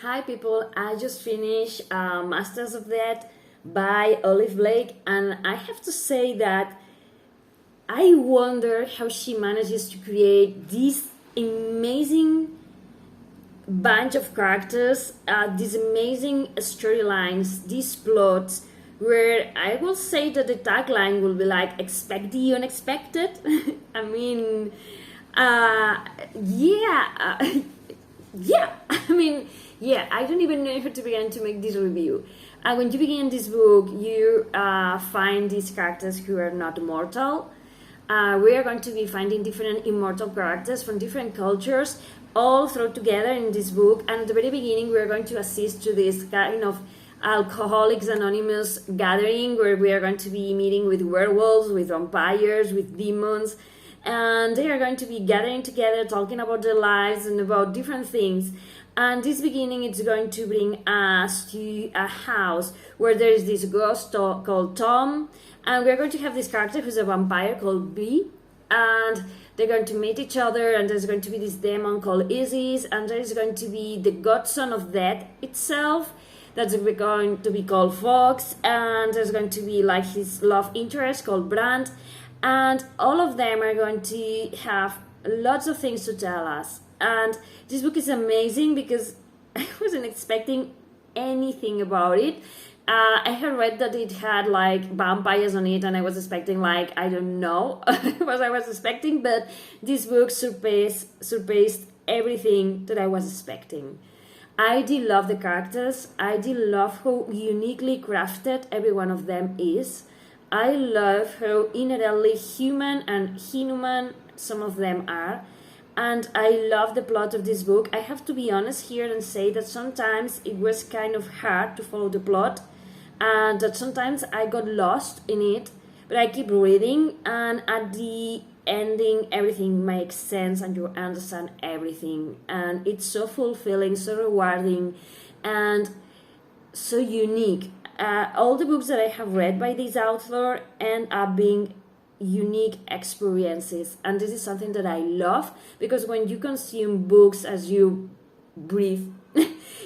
Hi people, I just finished Masters of That by Olivie Blake, and I have to say that I wonder how she manages to create this amazing bunch of characters, these amazing storylines, these plots, where I will say that the tagline will be like, expect the unexpected. I mean, uh, yeah, yeah, I mean, yeah, I don't even know how to begin to make this review. When you begin this book, you find these characters who are not mortal. We are going to be finding different immortal characters from different cultures, all thrown together in this book. And at the very beginning, we are going to assist to this kind of Alcoholics Anonymous gathering where we are going to be meeting with werewolves, with vampires, with demons, and they are going to be gathering together, talking about their lives and about different things. And this beginning, it's going to bring us to a house where there is this ghost called Tom, and we're going to have this character who's a vampire called B, and they're going to meet each other, and there's going to be this demon called Isis, and there's going to be the godson of death itself, that's going to be called Fox, and there's going to be like his love interest called Brand, and all of them are going to have lots of things to tell us. And this book is amazing because I wasn't expecting anything about it. I had read that it had like vampires on it, and I was expecting like, I don't know what I was expecting, but this book surpassed everything that I was expecting. I did love the characters. I did love how uniquely crafted every one of them is. I love how inherently human and inhuman some of them are. And I love the plot of this book. I have to be honest here and say that sometimes it was kind of hard to follow the plot, and that sometimes I got lost in it, but I keep reading, and at the ending everything makes sense and you understand everything, and it's so fulfilling, so rewarding, and so unique. All the books that I have read by this author end up being unique experiences, and this is something that I love, because when you consume books as you breathe,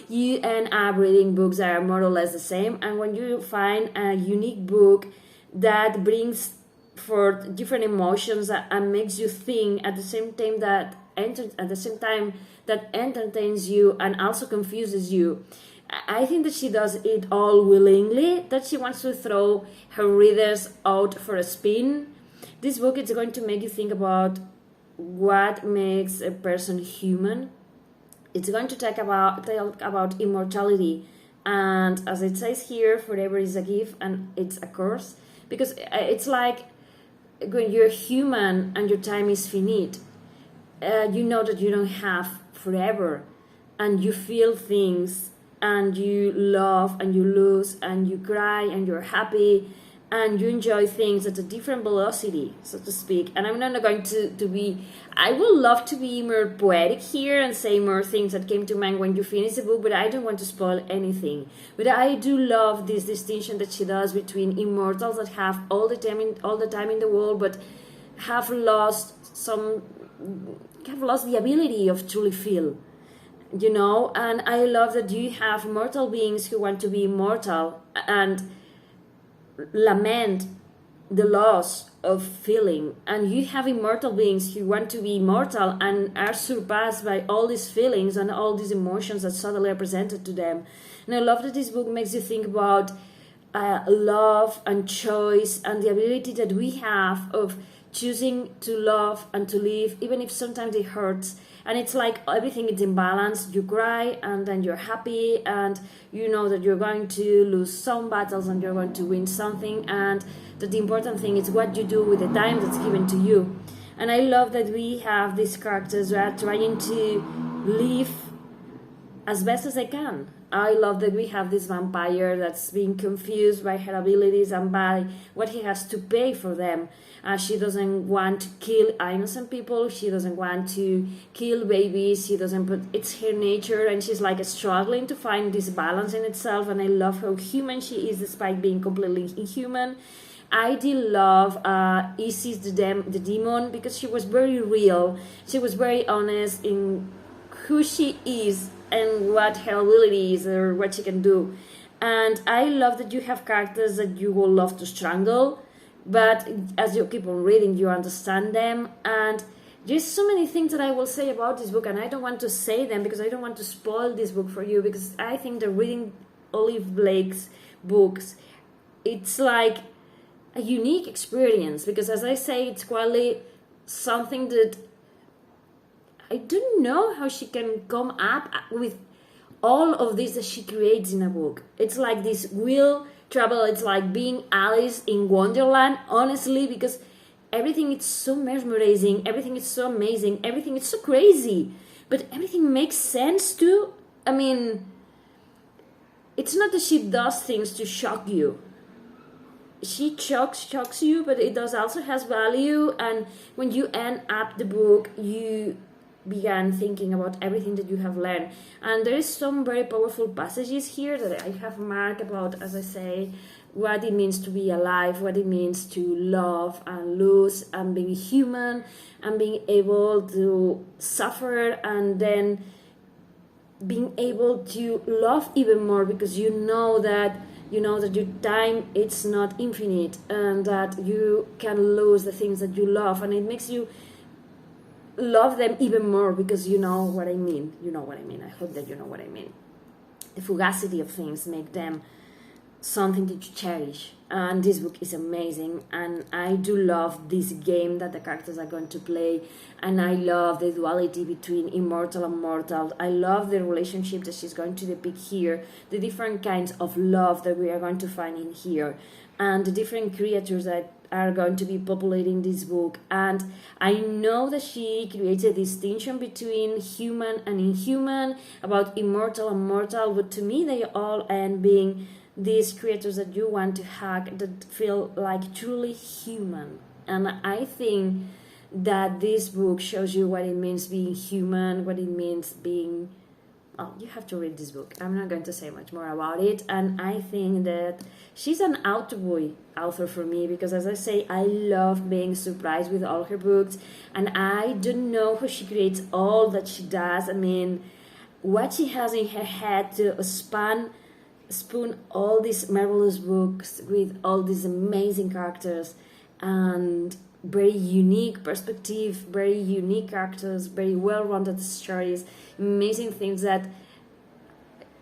you end up reading books that are more or less the same. And when you find a unique book that brings forth different emotions and makes you think at the same time that entertains you and also confuses you, I think that she does it all willingly, that she wants to throw her readers out for a spin. This book is going to make you think about what makes a person human. It's going to talk about immortality, and as it says here, forever is a gift and it's a curse, because it's like when you're human and your time is finite, you know that you don't have forever, and you feel things, and you love and you lose and you cry and you're happy, and you enjoy things at a different velocity, so to speak. And I'm not going to be, I would love to be more poetic here and say more things that came to mind when you finish the book, but I don't want to spoil anything. But I do love this distinction that she does between immortals that have all the time in the world, but have lost the ability of truly feel. And I love that you have mortal beings who want to be immortal and lament the loss of feeling, and you have immortal beings who want to be immortal and are surpassed by all these feelings and all these emotions that suddenly are presented to them. And I love that this book makes you think about love and choice, and the ability that we have of choosing to love and to live, even if sometimes it hurts. And it's like everything is in balance. You cry and then you're happy, and you know that you're going to lose some battles and you're going to win something, and that the important thing is what you do with the time that's given to you. And I love that we have these characters who are trying to live as best as they can. I love that we have this vampire that's being confused by her abilities and by what he has to pay for them. She doesn't want to kill innocent people. She doesn't want to kill babies. It's her nature, and she's like struggling to find this balance in itself. And I love how human she is despite being completely inhuman. I did love Isis the demon, because she was very real. She was very honest in who she is and what her ability is or what she can do. And I love that you have characters that you will love to strangle, but as you keep on reading, you understand them. And there's so many things that I will say about this book, and I don't want to say them because I don't want to spoil this book for you, because I think that reading Olivie Blake's books, it's like a unique experience, because as I say, it's quite something that I don't know how she can come up with all of this that she creates in a book. It's like this wheel travel. It's like being Alice in Wonderland, honestly, because everything is so mesmerizing, everything is so amazing, everything is so crazy, but everything makes sense too. I mean, it's not that she does things to shock you. She shocks you, but it does also has value. And when you end up the book, you began thinking about everything that you have learned. And there is some very powerful passages here that I have marked about, as I say, what it means to be alive, what it means to love and lose and being human and being able to suffer, and then being able to love even more, because you know that your time, it's not infinite, and that you can lose the things that you love, and it makes you love them even more, because you know what I mean. I hope that you know what I mean. The fugacity of things make them something that you cherish. And this book is amazing, and I do love this game that the characters are going to play, and I love the duality between immortal and mortal. I love the relationship that she's going to depict here, the different kinds of love that we are going to find in here, and the different creatures that are going to be populating this book. And I know that she creates a distinction between human and inhuman, about immortal and mortal, but to me they all end being these creatures that you want to hug, that feel like truly human. And I think that this book shows you what it means being human, what it means being... Oh, you have to read this book. I'm not going to say much more about it. And I think that she's an author for me, because as I say, I love being surprised with all her books, and I don't know how she creates all that she does. I mean, what she has in her head to spoon all these marvelous books with all these amazing characters and very unique perspective, very unique characters, very well-rounded stories, amazing things that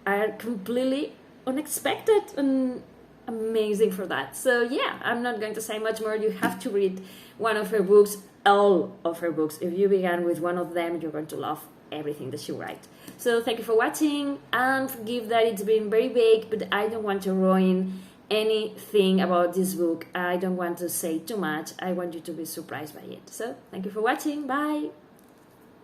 are completely unexpected and amazing for that. So yeah, I'm not going to say much more. You have to read one of her books, all of her books. If you began with one of them, you're going to love everything that she writes. So thank you for watching, and forgive that it's been very vague, but I don't want to ruin anything about this book. I don't want to say too much. I want you to be surprised by it. So thank you for watching. Bye.